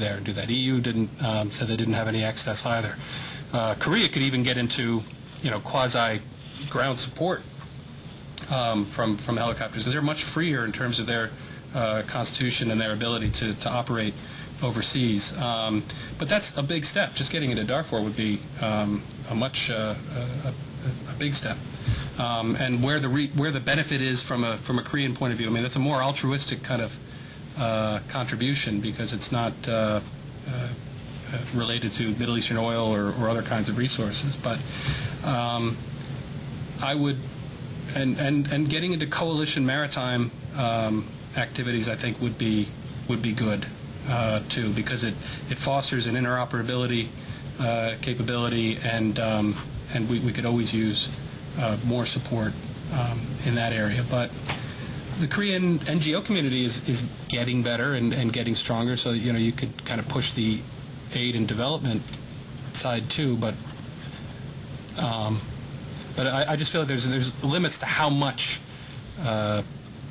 there and do that. EU didn't said they didn't have any access either. Korea could even get into, quasi ground support from helicopters, because they're much freer in terms of their constitution and their ability to operate overseas. But that's a big step. Just getting into Darfur would be a big step. And where the benefit is from a Korean point of view, I mean, that's a more altruistic kind of contribution, because it's not related to Middle Eastern oil or other kinds of resources. But I would, and getting into coalition maritime activities, I think would be good too, because it fosters an interoperability capability, and we could always use more support in that area. But the Korean NGO community is getting better and getting stronger, so you could kind of push the aid and development side too. But I just feel like there's limits to how much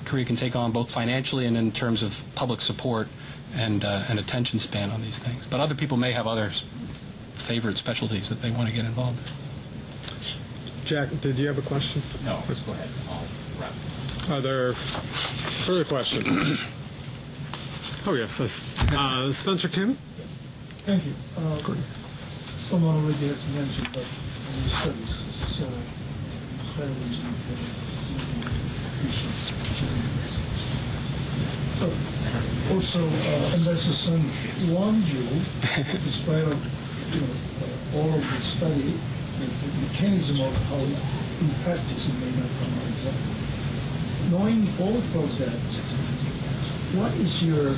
Korea can take on, both financially and in terms of public support and attention span on these things. But other people may have other favorite specialties that they want to get involved in. Jack, did you have a question? No, let's go ahead. I'll wrap. Are there further questions? Oh, yes. Spencer Kim? Thank you. Someone already has mentioned that your studies is so incredibly so also, Ambassador Sun warned you, despite of, all of the study, the mechanism of how in practice it may not come out exactly. Knowing both of that, what is your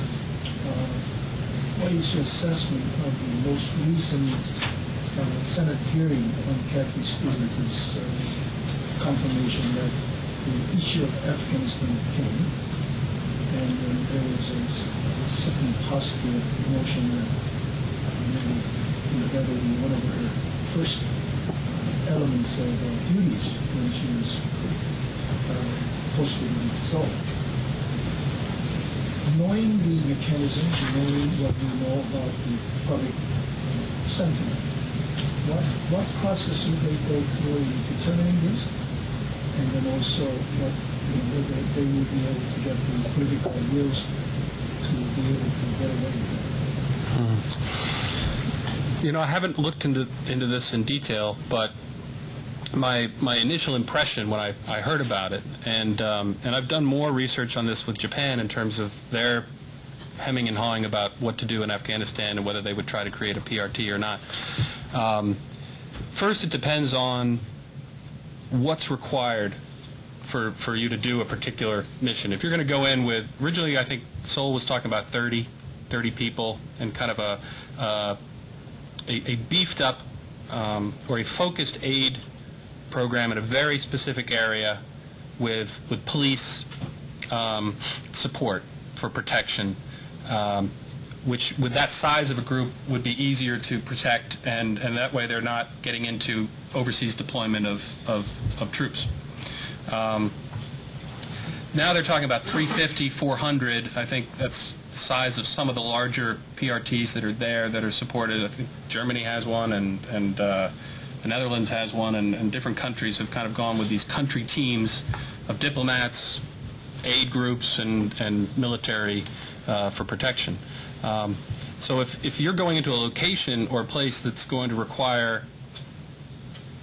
assessment of the most recent Senate hearing on Kathy Stevens' confirmation that the issue of Afghanistan came, and there was a certain positive notion that maybe that would be one of her first elements of duties when she was posted in Seoul. Knowing the mechanisms, knowing what we know about the public sentiment, what process would they go through in determining this, and then also what whether they would be able to get the political wills to be able to get away with I it? haven't looked into this in detail, but my initial impression when I heard about it, and I've done more research on this with Japan in terms of their hemming and hawing about what to do in Afghanistan and whether they would try to create a PRT or not. First, it depends on what's required for you to do a particular mission. If you're going to go in with, originally I think Seoul was talking about 30 people and kind of a beefed up or a focused aid program in a very specific area with police support for protection, which with that size of a group would be easier to protect, and that way they're not getting into overseas deployment of troops. Now they're talking about 350, 400. I think that's the size of some of the larger PRTs that are there that are supported. I think Germany has one, and the Netherlands has one, and different countries have kind of gone with these country teams of diplomats, aid groups, and military for protection. So if you're going into a location or a place that's going to require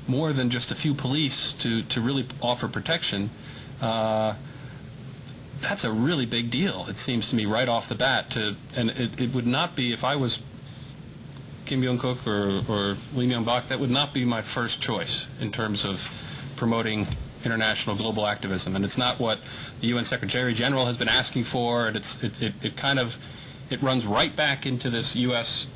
more than just a few police to really offer protection, that's a really big deal, it seems to me, right off the bat. And it would not be, if I was Kim Byung-kook or Lee Myung-bak, that would not be my first choice in terms of promoting international global activism. And it's not what the UN Secretary General has been asking for. And it runs right back into this U.S.